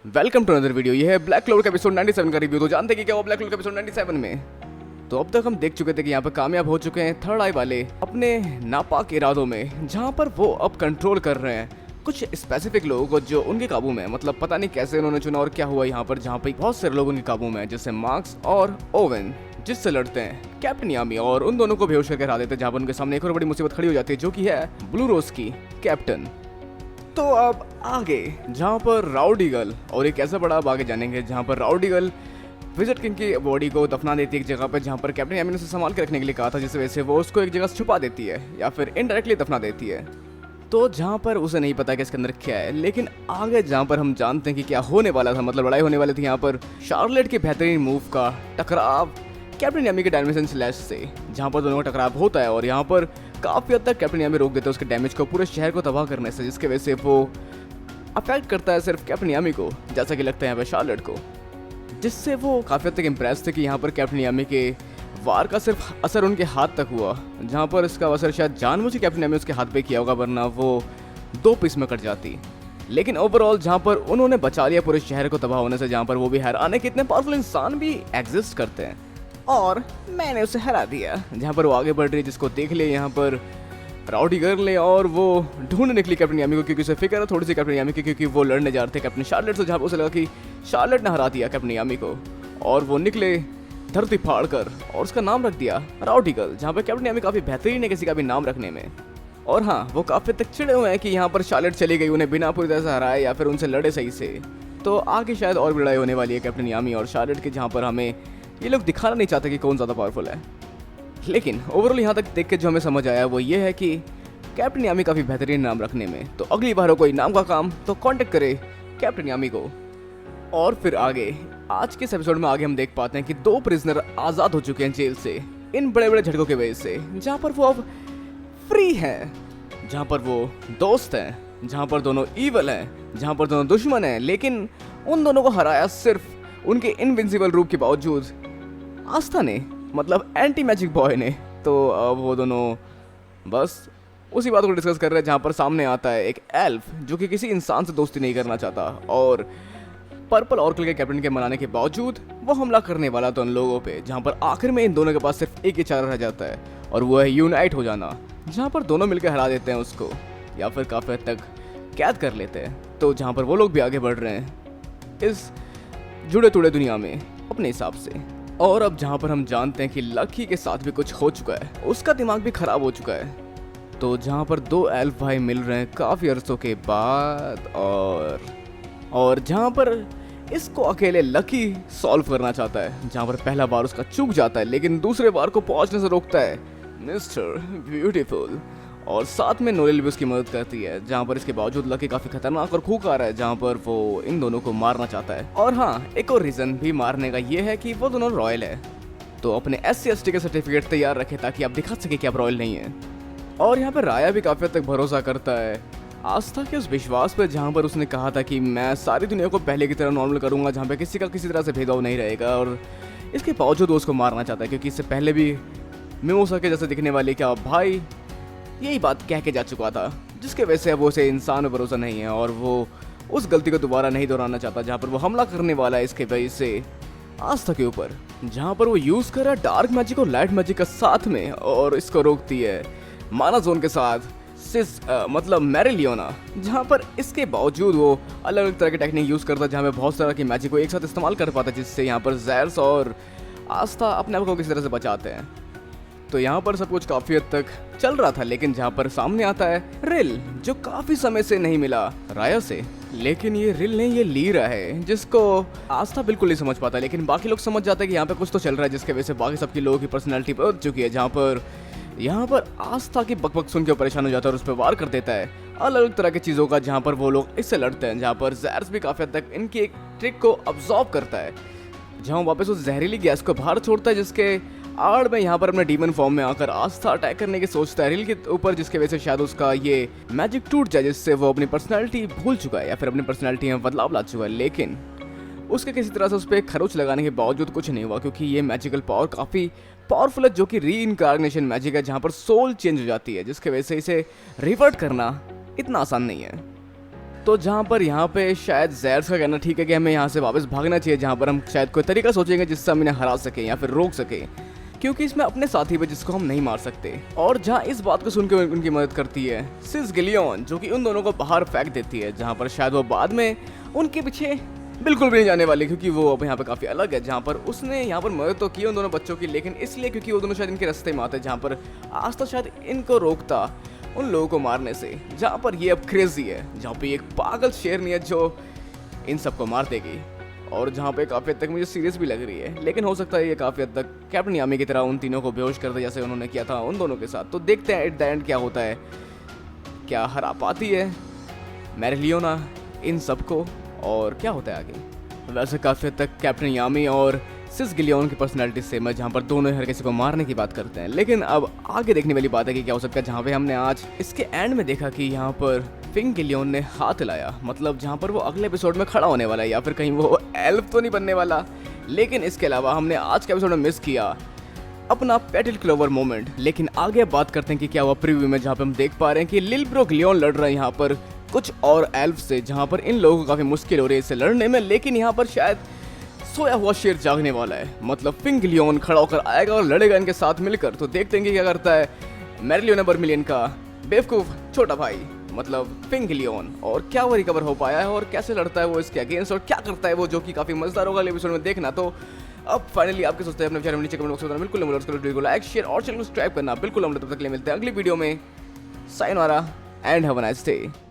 Welcome to another video. ये है black clover का एपिसोड 97 का रिव्यू। तो जानते हैं कि क्या हुआ ब्लैक क्लोवर का एपिसोड 97 में। तो अब तक हम देख चुके थे कि यहाँ पर कामयाब हो चुके हैं थर्ड आई वाले अपने नापाक इरादों में, जहाँ पर वो अब कंट्रोल कर रहे हैं कुछ स्पेसिफिक लोगों को जो उनके काबू में है। मतलब पता नहीं कैसे उन्होंने चुना और क्या हुआ यहाँ पर, जहाँ पर बहुत सारे लोग उनके काबू में है, जैसे मार्क्स और ओवन, जिससे लड़ते हैं कैप्टन यामी और उन दोनों को बेहोश करके हरा देते हैं। जहाँ पर उनके सामने एक और बड़ी मुसीबत खड़ी हो जाती है, जो कि है ब्लू रोज की कैप्टन। तो अब आगे जहाँ पर राउडी गर्ल और एक ऐसा बड़ा अब आगे जानेंगे जहाँ पर राउडी गर्ल विजिट किंग की बॉडी को दफना देती है एक जगह पर, जहाँ पर कैप्टन यामी ने उसे संभाल के रखने के लिए कहा था, जिस वजह से वो उसको एक जगह से छुपा देती है या फिर इनडायरेक्टली दफना देती है। तो जहाँ पर उसे नहीं पता कि इसके अंदर क्या है, लेकिन आगे जहाँ पर हम जानते हैं कि क्या होने वाला था, मतलब लड़ाई होने वाली थी यहाँ पर शार्लेट के बेहतरीन मूव का टकराव कैप्टन यामी के डायमेंशन स्लैश से, जहाँ पर दोनों का टकराव होता है और यहाँ पर काफ़ी हद तक कैप्टन यामी रोक देते हैं उसके डैमेज को पूरे शहर को तबाह करने से, जिसके वजह से वो अफेक्ट करता है सिर्फ कैप्टन यामी को, जैसा कि लगता है यहाँ पर शार्लेट को, जिससे वो काफ़ी हद तक इम्प्रेस थे कि यहाँ पर कैप्टन यामी के वार का सिर्फ असर उनके हाथ तक हुआ, जहाँ पर इसका असर शायद जानबूझ के कैप्टन यामी उसके हाथ पे किया होगा, वरना वो 2 पीस में कट जाती। लेकिन ओवरऑल जहाँ पर उन्होंने बचा लिया पूरे शहर को तबाह होने से, जहाँ पर वो भी हैरान है कि इतने पावरफुल इंसान भी एग्जिस्ट करते हैं, और मैंने उसे हरा दिया। जहाँ पर वो आगे बढ़ रही है, जिसको देख लिया यहाँ पर राउडी गर्ल ने, और वो ढूंढ निकली कैप्टन यामी को, क्योंकि उसे फिक्र है थोड़ी सी कैप्टन यामी की, क्योंकि वो लड़ने जा रहे थे कैप्टन शार्लेट से, जहाँ पर उसे लगा कि शार्लेट ने हरा दिया कैप्टन यामी को, और वो निकले धरती फाड़ कर और उसका नाम रख दिया राउडी गर्ल, जहाँ पर कैप्टन यामी काफ़ी बेहतरीन है किसी का भी नाम रखने में। और हाँ, वो काफ़ी तक चिड़े हुए हैं कि यहाँ पर शार्लेट चली गई, उन्हें बिना पूरी तरह से हराए या फिर उनसे लड़े सही से। तो आगे शायद और भी लड़ाई होने वाली है कैप्टन यामी और शार्लेट की, जहाँ पर हमें ये लोग दिखाना नहीं चाहते कि कौन ज़्यादा पावरफुल है। लेकिन ओवरऑल यहाँ तक देख के जो हमें समझ आया वो ये है कि कैप्टन यामी काफ़ी बेहतरीन नाम रखने में। तो अगली बार हो कोई नाम का काम तो कांटेक्ट करे कैप्टन यामी को। और फिर आगे आज के इस एपिसोड में आगे हम देख पाते हैं कि 2 प्रिजनर आज़ाद हो चुके हैं जेल से इन बड़े बड़े झटकों की वजह से, जहाँ पर वो अब फ्री हैं, जहाँ पर वो दोस्त हैं, जहाँ पर दोनों ईवल हैं, जहाँ पर दोनों दुश्मन हैं, लेकिन उन दोनों को हराया सिर्फ उनके इनविंसिबल रूप के बावजूद आस्था ने, मतलब एंटी मैजिक बॉय ने। तो अब वो दोनों बस उसी बात को डिस्कस कर रहे हैं, जहाँ पर सामने आता है एक एल्फ जो कि किसी इंसान से दोस्ती नहीं करना चाहता, और पर्पल ऑर्कल के कैप्टन के मनाने के बावजूद वो हमला करने वाला था उन लोगों पे, जहाँ पर आखिर में इन दोनों के पास सिर्फ एक ही चारा रह जाता है, और वो है यूनाइट हो जाना, जहाँ पर दोनों मिलकर हरा देते हैं उसको या फिर काफ़ी हद तक कैद कर लेते हैं। तो जहाँ पर वो लोग भी आगे बढ़ रहे हैं इस जुड़े तुड़े दुनिया में अपने हिसाब से। और अब जहाँ पर हम जानते हैं कि लकी के साथ भी कुछ हो चुका है, उसका दिमाग भी खराब हो चुका है। तो जहाँ पर 2 एल्फ भाई मिल रहे हैं काफ़ी अरसों के बाद, और जहाँ पर इसको अकेले लकी सॉल्व करना चाहता है, जहाँ पर पहला बार उसका चूक जाता है, लेकिन दूसरे बार को पहुँचने से रोकता है मिस्टर ब्यूटीफुल, और साथ में नोएल भी उसकी मदद करती है, जहाँ पर इसके बावजूद लकी काफ़ी खतरनाक और खूंखार है, जहाँ पर वो इन दोनों को मारना चाहता है। और हाँ, एक और रीज़न भी मारने का ये है कि वो दोनों रॉयल है, तो अपने SC/ST के सर्टिफिकेट तैयार रखे ताकि आप दिखा सके कि आप रॉयल नहीं है। और यहाँ पर राया भी काफ़ी हद तक भरोसा करता है आस्था के उस विश्वास पर, जहाँ पर उसने कहा था कि मैं सारी दुनिया को पहले की तरह नॉर्मल करूँगा, जहाँ पे किसी का किसी तरह से भेदभाव नहीं रहेगा, और इसके बावजूद वो उसको मारना चाहता है, क्योंकि इससे पहले भी मिमोसा के जैसे दिखने वाले क्या भाई यही बात कह के जा चुका था, जिसके वजह से अब उसे इंसान में भरोसा नहीं है, और वो उस गलती को दोबारा नहीं दोहराना चाहता, जहाँ पर वो हमला करने वाला है इसके वजह से आस्था के ऊपर, जहाँ पर वो यूज़ कर रहा है डार्क मैजिक और लाइट मैजिक का साथ में, और इसको रोकती है माना जोन के साथ मतलब मैरिलियोना, जहाँ पर इसके बावजूद वो अलग अलग तरह की टेक्निक यूज़ करता है, जहाँ पे बहुत सारा की मैजिक को एक साथ इस्तेमाल कर पाता है, जिससे यहाँ पर जैर्स और आस्था अपने आप को किसी तरह से बचाते हैं। तो यहाँ पर सब कुछ काफ़ी हद तक चल रहा था, लेकिन जहाँ पर सामने आता है रिल, जो काफ़ी समय से नहीं मिला राया से, लेकिन ये रिल नहीं, ये लीरा है, जिसको आस्था बिल्कुल नहीं समझ पाता, लेकिन बाकी लोग समझ जाते हैं कि यहाँ पे कुछ तो चल रहा है, जिसके वजह से बाकी सबकी लोगों की पर्सनैलिटी बदल चुकी है, जहाँ पर यहाँ पर आस्था की बकबक सुन के परेशान हो जाता है और उस पर वार कर देता है अलग अलग तरह की चीज़ों का, जहाँ पर वो लोग इससे लड़ते हैं, जहाँ पर जैर्स भी काफ़ी हद तक इनकी एक ट्रिक को अब्जॉर्ब करता है, जहाँ वापस उस जहरीली गैस को बाहर छोड़ता है, जिसके आड़ में यहाँ पर अपने डीमन फॉर्म में आकर आस्था अटैक करने की सोचता है रिल के ऊपर, जिसके वजह से शायद उसका ये मैजिक टूट जाए, जिससे वो अपनी पर्सनैलिटी भूल चुका है या फिर अपनी पर्सनैलिटी में बदलाव ला चुका है। लेकिन उसके किसी तरह से उस पर खरोच लगाने के बावजूद कुछ नहीं हुआ, क्योंकि ये मैजिकल पावर काफ़ी पावरफुल है, जो कि री इनकार्नेशन मैजिक है, जहाँ पर सोल चेंज हो जाती है, जिसके वजह से इसे रिवर्ट करना इतना आसान नहीं है। तो जहाँ पर यहाँ पे शायद जैर्स का कहना ठीक है कि हमें यहाँ से वापस भागना चाहिए, जहाँ पर हम शायद कोई तरीका सोचेंगे जिससे हम इन्हें हरा सकें या फिर रोक सकें, क्योंकि इसमें अपने साथी पे जिसको हम नहीं मार सकते। और जहाँ इस बात को सुनकर उनकी मदद करती है सिस गिलियन, जो कि उन दोनों को बाहर फेंक देती है, जहाँ पर शायद वो बाद में उनके पीछे बिल्कुल भी नहीं जाने वाली, क्योंकि वो अब यहाँ पे काफ़ी अलग है। जहाँ पर उसने यहाँ पर मदद तो की उन दोनों बच्चों की, लेकिन इसलिए क्योंकि वो दोनों शायद इनके रास्ते में आते, जहाँ पर आज तो शायद इनको रोकता उन लोगों को मारने से। जहाँ पर ये अब क्रेजी है, जहाँ पे एक पागल शेरनी है जो इन सबको मार देगी, और जहाँ पे काफ़ी हद तक मुझे सीरियस भी लग रही है। लेकिन हो सकता है ये काफ़ी हद तक कैप्टन यामी की तरह उन तीनों को बेहोश कर दे, जैसे उन्होंने किया था उन दोनों के साथ। तो देखते हैं एट द एंड क्या होता है, क्या हरा पाती है मैरिलियोना इन सबको, और क्या होता है आगे। वैसे काफ़ी हद तक कैप्टन यामी और सिस गिलियन की पर्सनैलिटी सेम है, जहाँ पर दोनों हर किसी को मारने की बात करते हैं। लेकिन अब आगे देखने वाली बात है कि क्या हो सकता है, जहाँ पे हमने आज इसके एंड में देखा कि यहाँ पर फिंग गिलियन ने हाथ हिलाया, मतलब जहाँ पर वो अगले एपिसोड में खड़ा होने वाला है, या फिर कहीं वो एल्फ तो नहीं बनने वाला। लेकिन इसके अलावा हमने आज के एपिसोड में मिस किया अपना पेटल क्लोवर मोमेंट। लेकिन आगे बात करते हैं कि क्या हुआ प्रीव्यू में, जहाँ पे हम देख पा रहे हैं कि लिल ब्रो गिलियन लड़ रहे हैं यहाँ पर कुछ और एल्फ से, जहाँ पर इन लोगों को काफ़ी मुश्किल हो रही है इससे लड़ने में। लेकिन यहाँ पर शायद सोया हुआ शेर जागने वाला है, मतलब फिंग गिलियन खड़ा होकर आएगा और लड़ेगा इनके साथ मिलकर। तो देखते हैं कि क्या करता है मैरिलियोना वर्मिलियन का बेवकूफ़ छोटा भाई, मतलब फिंग गिलियन, और क्या वो रिकवर हो पाया है और कैसे लड़ता है वो इसके अगेंस्ट, और क्या करता है वो, जो कि काफ़ी मजेदार होगा एपिसोड में देखना। तो अब फाइनली आपके सोचते हैं अपने विचार में नीचे कमेंट बॉक्स में बिल्कुल वीडियो को लाइक शेयर और चैनल को सब्सक्राइब करना बिल्कुल। हम तब तक के लिए मिलते हैं अगली वीडियो में। Sayonara and have a nice day.